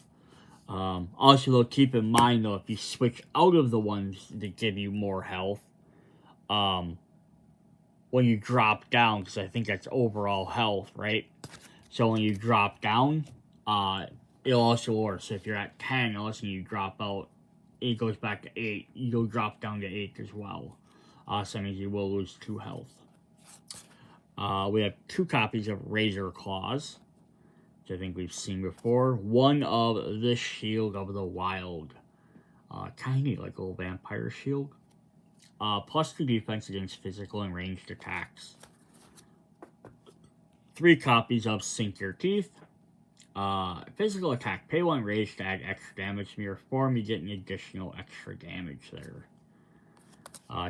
Also, though, keep in mind, though, if you switch out of the ones that give you more health, when you drop down, because I think that's overall health, right? So when you drop down, it'll also lower. So if you're at 10, all of a sudden you drop out, it goes back to 8. You'll drop down to 8 as well. So that means you will lose 2 health. We have 2 copies of Razor Claws, which I think we've seen before. 1 of the Shield of the Wild. Kind of neat, like a little vampire shield. +2 defense against physical and ranged attacks. 3 copies of Sink Your Teeth. Physical attack. Pay 1 rage to add extra damage to your form. You get an additional extra damage there.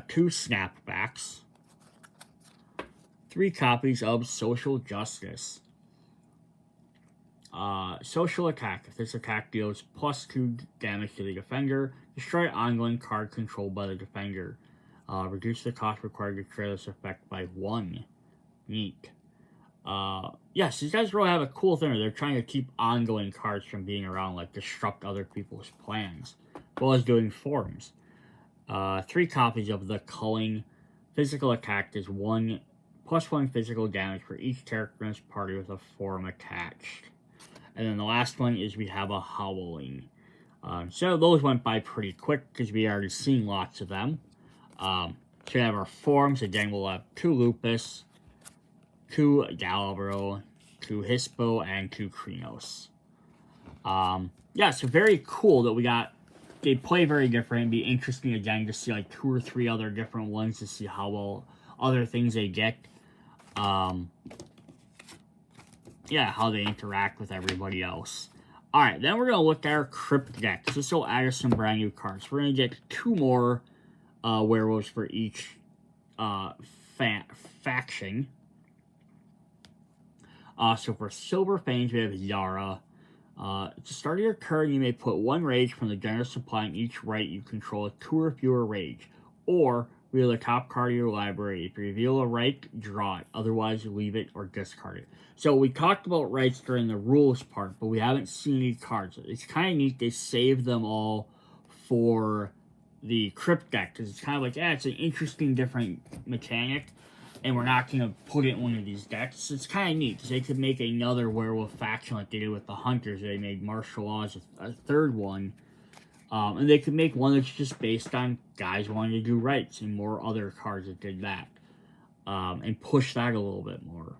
2 Snapbacks. 3 copies of Social Justice. Social attack. If this attack deals +2 damage to the defender, destroy ongoing card controlled by the defender. Reduce the cost required to trigger this effect by 1. Neat. Yes, these guys really have a cool thing. They're trying to keep ongoing cards from being around, like disrupt other people's plans, as well as doing forms. 3 copies of the Culling. Physical attack is +1 physical damage for each character in this party with a form attached. And then the last one is we have a Howling. So those went by pretty quick because we already seen lots of them. So we have our forms. Again, we'll have 2 Lupus, 2 Galvro, 2 Hispo, and 2 Krinos. Yeah, so very cool that we got. They play very different. It'd be interesting again to see like 2 or 3 other different ones to see how well other things they get. Yeah, how they interact with everybody else. Alright, then we're going to look at our Crypt decks. This will add us some brand new cards. We're going to get 2 more werewolves for each faction. So for Silver Fangs, we have Yara. At the start of your turn, you may put 1 rage from the general supply in each right you control with 2 or fewer rage. Or reveal the top card of your library. If you reveal a right, draw it. Otherwise, leave it or discard it. So we talked about rights during the rules part, but we haven't seen any cards. It's kind of neat they saved them all for the Crypt deck, because it's kind of like, yeah, it's an interesting different mechanic, and we're not going to put it in one of these decks. It's kind of neat, because they could make another werewolf faction like they did with the Hunters. They made martial law as a 3rd one. And they could make one that's just based on guys wanting to do rights, and more other cards that did that. And push that a little bit more.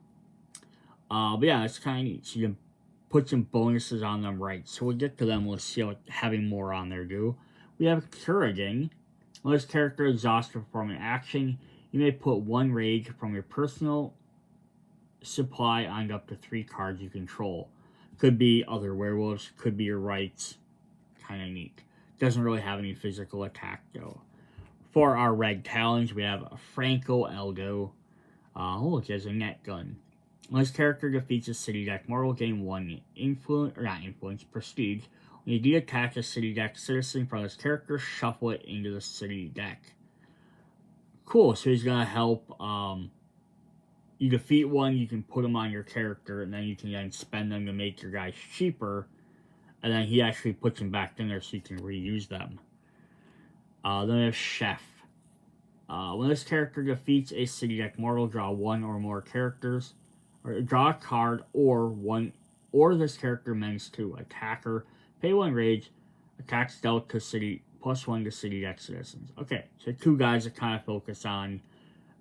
But yeah, it's kind of neat. So you can put some bonuses on them rights. So we'll get to them. We'll see what having more on there do. We have Kurgan. When this character exhausts to perform an action, you may put 1 rage from your personal supply on up to 3 cards you control. Could be other werewolves, could be your rights. Kind of neat. Doesn't really have any physical attack though. For our Red Talons, we have Franco Eldo. Look, he has a net gun. When this character defeats a city deck, Mortal gain 1 prestige. When you detach a city deck citizen from his character, shuffle it into the city deck. Cool, so he's going to help, you defeat one, you can put them on your character, and then you can then spend them to make your guys cheaper, and then he actually puts them back in there so you can reuse them. Then there's Chef. When this character defeats a city deck mortal, draw one or more characters, or draw a card, or this character mends to attacker, pay 1 rage, attacks dealt to city, +1 to city deck citizens. Okay, so 2 guys that kind of focus on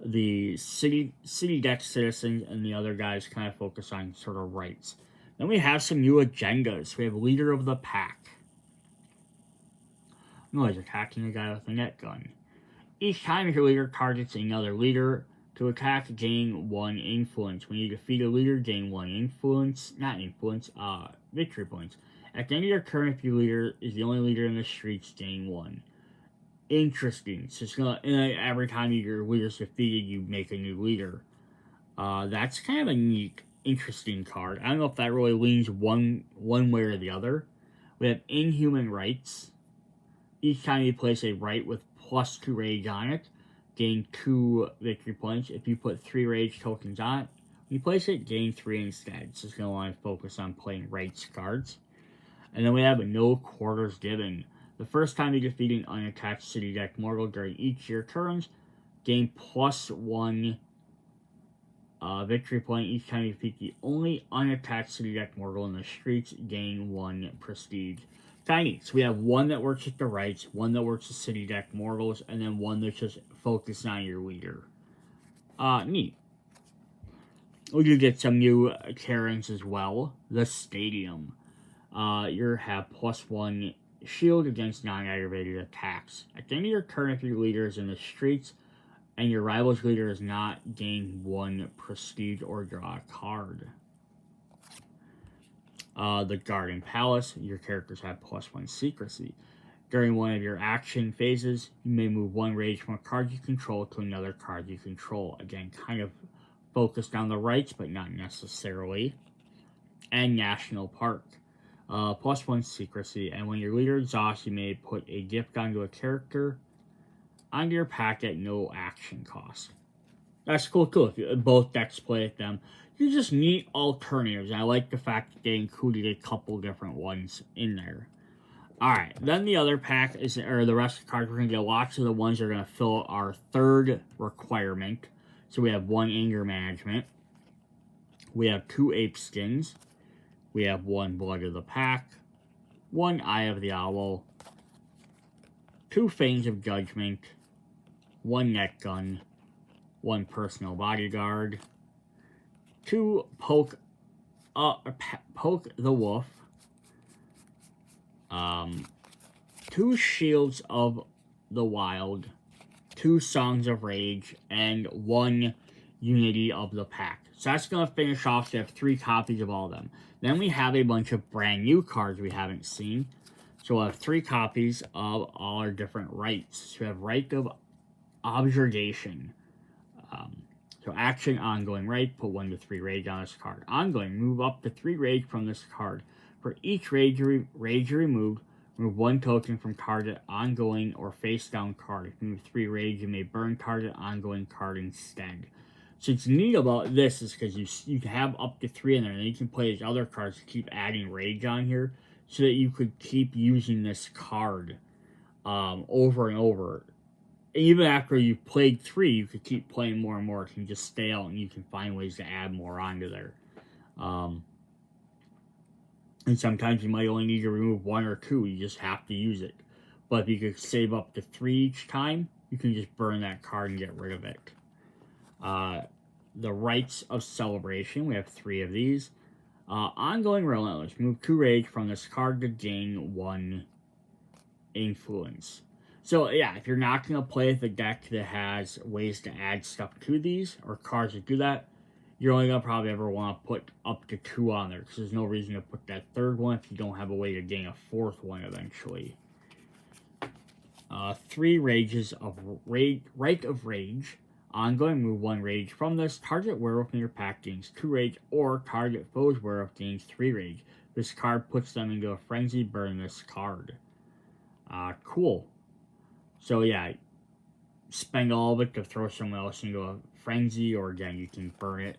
the city deck citizens, and the other guys kind of focus on sort of rights. Then we have some new agendas. We have Leader of the Pack. No, he's attacking a guy with a net gun. Each time your leader targets another leader to attack, gain 1 influence. When you defeat a leader, gain 1 victory points. At the end of your turn, if your leader is the only leader in the streets, gain 1. Interesting. So it's gonna, every time your leader's defeated, you make a new leader. That's kind of a neat, interesting card. I don't know if that really leans one way or the other. We have Inhuman Rights. Each time you place a right with +2 rage on it, gain 2 victory points. If you put 3 rage tokens on it, when you place it, gain 3 instead. So it's going to want to focus on playing rights cards. And then we have No Quarters Given. The first time you defeat an unattached city deck mortal during each of your turns, gain +1 victory point. Each time you defeat the only unattached city deck mortal in the streets, gain 1 prestige. Tiny. So we have one that works with the rights, one that works with city deck mortals, and then one that's just focused on your leader. Neat. We do get some new Karens as well. The Stadium. You have +1 shield against non-aggravated attacks. At the end of your turn, if your leader is in the streets and your rival's leader is not, gain 1 prestige or draw a card. The Garden Palace. Your characters have +1 secrecy. During one of your action phases, you may move 1 rage from a card you control to another card you control. Again, kind of focused on the rights, but not necessarily. And National Park. +1 secrecy. And when your leader exhausts, you may put a gift onto a character onto your pack at no action cost. That's cool too. If both decks play with them, you just need alternatives. And I like the fact that they included a couple different ones in there. Alright, then the other pack is, or the rest of the cards, we're going to get lots of the ones that are going to fill our 3rd requirement. So we have 1 Anger Management. We have 2 Ape Skins. We have 1 Blood of the Pack. 1 Eye of the Owl. 2 Fangs of Judgment. 1 Net Gun. 1 Personal Bodyguard. 2 Poke the Wolf. 2 Shields of the Wild. 2 Songs of Rage. And 1 Unity of the Pack. So that's going to finish off. So you have 3 copies of all of them. Then we have a bunch of brand new cards we haven't seen. So we'll have 3 copies of all our different rights. So we have Right of Objurgation. So action, ongoing right, put 1 to 3 rage on this card. Ongoing, move up to 3 rage from this card. For each rage you removed, remove 1 token from target ongoing or face down card. If you move 3 rage, you may burn target ongoing card instead. So what's neat about this is because you can have up to 3 in there, and then you can play these other cards to keep adding rage on here, so that you could keep using this card over and over. Even after you played 3, you could keep playing more and more. It can just stay out, and you can find ways to add more onto there. And sometimes you might only need to remove 1 or 2. You just have to use it. But if you could save up to 3 each time, you can just burn that card and get rid of it. The Rites of Celebration. We have 3 of these. Ongoing Relentless. Move 2 rage from this card to gain 1 influence. So, yeah, if you're not going to play with a deck that has ways to add stuff to these, or cards that do that, you're only going to probably ever want to put up to 2 on there, because there's no reason to put that 3rd one if you don't have a way to gain a 4th one eventually. 3 Rages of Rite of Rage. Ongoing, move 1 rage from this. Target werewolf in your pack gains 2 rage, or target foe's werewolf gains 3 rage. This card puts them into a frenzy. Burn this card. Cool. So yeah, spend all of it to throw someone else into a frenzy, or again, you can burn it.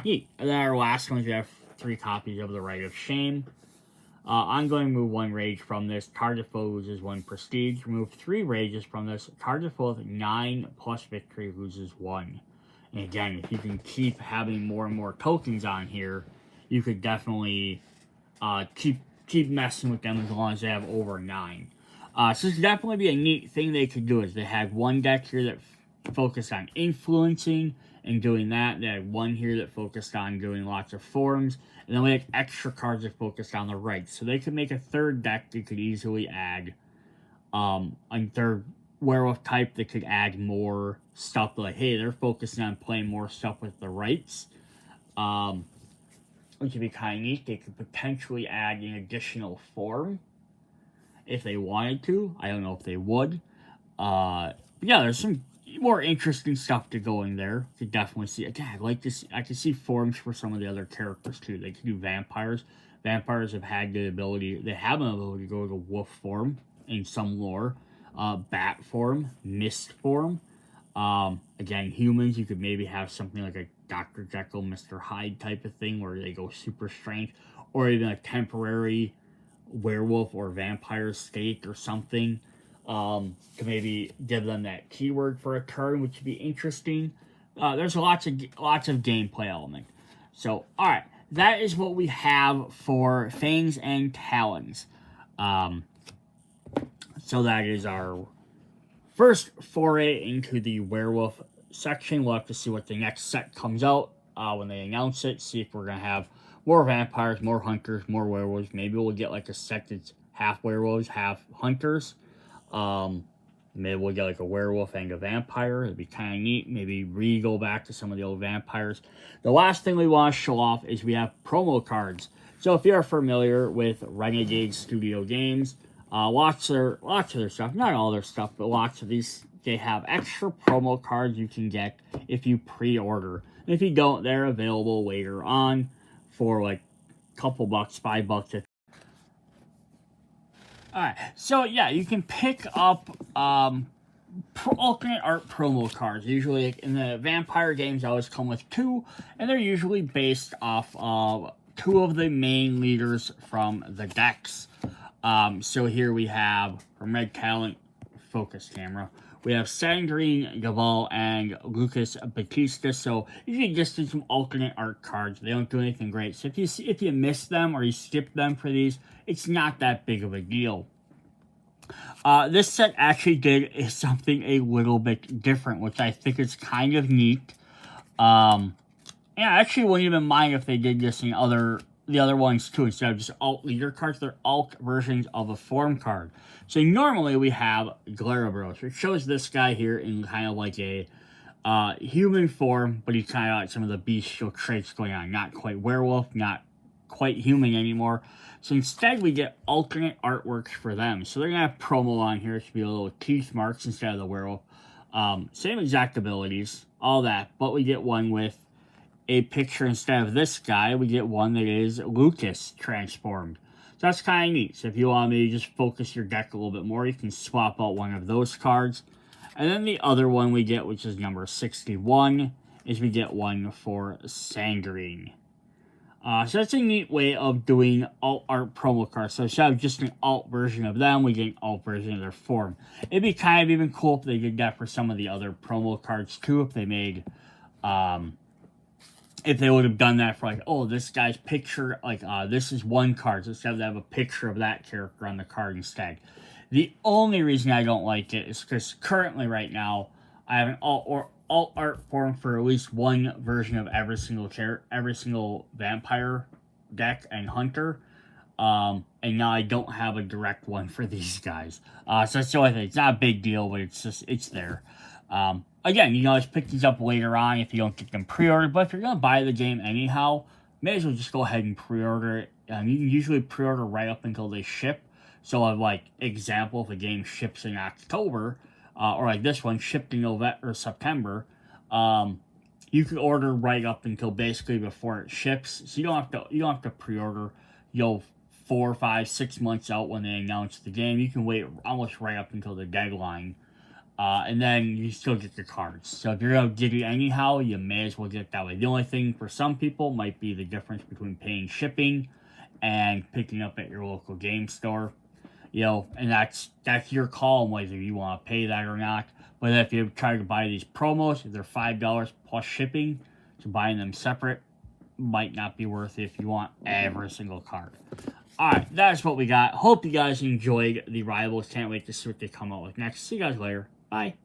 Neat. And then our last ones, we have 3 copies of the Rite of Shame. I'm going to remove 1 rage from this. Target foe loses 1 prestige. Remove 3 rages from this. Target foe with 9 plus victory loses 1. And again, if you can keep having more and more tokens on here, you could definitely keep messing with them as long as they have over 9. So this could definitely be a neat thing they could do. Is they had 1 deck here that focused on influencing and doing that. They had 1 here that focused on doing lots of forms. And then we had extra cards that focused on the rights. So they could make a 3rd deck that could easily add a 3rd werewolf type that could add more stuff. Like, hey, they're focusing on playing more stuff with the rights. Which would be kind of neat. They could potentially add an additional form if they wanted to. I don't know if they would. But yeah, there's some more interesting stuff to go in there. You could definitely see. Again, I like this. I can see forms for some of the other characters too. They could do vampires. Vampires have had the ability. They have an ability to go to wolf form in some lore. Bat form, mist form. Again, humans, you could maybe have something like a Dr. Jekyll, Mr. Hyde type of thing where they go super strength, or even a temporary werewolf or vampire state or something, to maybe give them that keyword for a turn, which would be interesting. There's lots of gameplay element. So, all right, that is what we have for Fangs and Talons. So that is our first foray into the werewolf section. We'll have to see what the next set comes out when they announce it. See if we're going to have more vampires, more hunters, more werewolves. Maybe we'll get like a set that's half werewolves, half hunters. Maybe we'll get like a werewolf and a vampire. It'd be kind of neat. Maybe go back to some of the old vampires. The last thing we want to show off is we have promo cards. So if you're familiar with Renegade Studio Games, lots of their stuff, not all their stuff, but lots of these, they have extra promo cards you can get if you pre-order. And if you don't, they're available later on for like a couple bucks, $5. Alright, so yeah, you can pick up alternate art promo cards. Usually in the vampire games, they always come with 2, and they're usually based off of 2 of the main leaders from the decks. So here we have, from Red Talon, focus camera, we have Sandrine Gaval and Lucas Batista. So you can just do some alternate art cards. They don't do anything great. So if you miss them or you skip them for these, it's not that big of a deal. This set actually did something a little bit different, which I think is kind of neat. And I actually wouldn't even mind if they did this in the other ones too, instead of just alt leader cards. They're alt versions of a form card. So normally we have Glarabros, which shows this guy here in kind of like a human form, but he's kind of like some of the bestial traits going on. Not quite werewolf, not quite human anymore. So instead we get alternate artworks for them. So they're going to have promo on here. It should be a little teeth marks instead of the werewolf. Same exact abilities, all that, but we get one with a picture instead of this guy. We get one that is Lucas transformed. So that's kind of neat. So if you want me to just focus your deck a little bit more, you can swap out one of those cards. And then the other one we get, which is number 61, is we get one for Sangrine. So that's a neat way of doing alt art promo cards. So instead of just an alt version of them, we get an alt version of their form. It'd be kind of even cool if they did that for some of the other promo cards too, if they made... if they would have done that for like, oh, this guy's picture, like, this is one card, so instead of have a picture of that character on the card instead. The only reason I don't like it is because currently right now, I have an alt art form for at least one version of every single vampire deck and hunter. And now I don't have a direct one for these guys. So that's the only thing. It's not a big deal, but it's there. Again, you can always pick these up later on if you don't get them pre-ordered. But if you're going to buy the game anyhow, may as well just go ahead and pre-order it. You can usually pre-order right up until they ship. So, like, example, if a game ships in October, or like this one, shipped in November or September, you can order right up until basically before it ships. So you don't have to pre-order 4, 5, 6 months out when they announce the game. You can wait almost right up until the deadline. And then you still get the cards. So if you're going to get it anyhow, you may as well get it that way. The only thing for some people might be the difference between paying shipping and picking up at your local game store. And that's your call on whether you want to pay that or not. But if you try to buy these promos, they're $5 plus shipping. So buying them separate might not be worth it if you want every single card. Alright, that's what we got. Hope you guys enjoyed the Rivals. Can't wait to see what they come out with next. See you guys later. Bye.